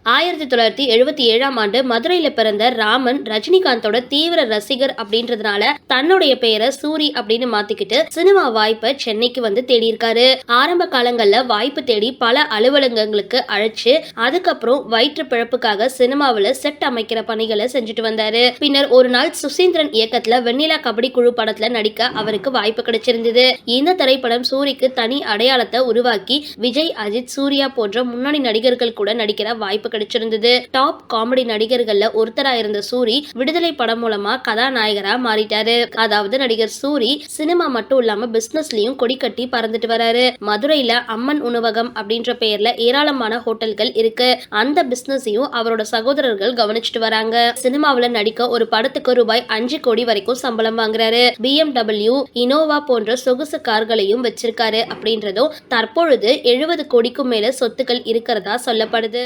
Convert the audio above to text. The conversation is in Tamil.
1977ஆம் ஆண்டு மதுரையில பிறந்த ராமன் ரஜினிகாந்தோட தீவிர ரசிகர் அப்படின்றதுனால தன்னுடைய பெயரை சூரி அப்படின்னு மாத்திக்கிட்டு சினிமா வாய்ப்பை சென்னைக்கு வந்து தேடி இருக்காரு. ஆரம்ப காலங்கள்ல வாய்ப்பு தேடி பல அலுவலகங்களுக்கு அழைச்சு அதுக்கப்புறம் வயிற்று பிழப்புக்காக சினிமாவில செட் அமைக்கிற பணிகளை செஞ்சுட்டு வந்தாரு. பின்னர் ஒரு நாள் சுசீந்திரன் இயக்கத்துல வெண்ணிலா கபடி குழு படத்துல நடிக்க அவருக்கு வாய்ப்பு கிடைச்சிருந்தது. இந்த திரைப்படம் சூரிக்கு தனி அடையாளத்தை உருவாக்கி விஜய், அஜித், சூர்யா போன்ற முன்னணி நடிகர்கள் கூட நடிக்கிற வாய்ப்பு கிடைச்சிருந்தது. டாப் காமெடி நடிகர்கள்ல ஒருத்தரா இருந்த சூரி விடுதலை படம் மூலமா கதாநாயகரா மாறிட்டாரு. அதாவது நடிகர் சூரி சினிமா மட்டும் இல்லாம பிசினஸ்லயும் கொடி கட்டி பறந்துட்டு வராரு. மதுரையில அம்மன் உணவகம் அப்படின்ற பெயர்ல ஏராளமான ஹோட்டல்கள் இருக்கு. அந்த பிசினஸையும் அவரோட சகோதரர்கள் கவனிச்சுட்டு வராங்க. சினிமாவில நடிக்க ஒரு படத்துக்கு ரூபாய் 5 கோடி வரைக்கும் சம்பளம் வாங்குறாரு. BMW, இனோவா போன்ற சொகுசு கார்களையும் வச்சிருக்காரு. அப்படின்றதும் தற்பொழுது 70 கோடிக்கும் மேல சொத்துக்கள் இருக்கிறதா சொல்லப்படுது.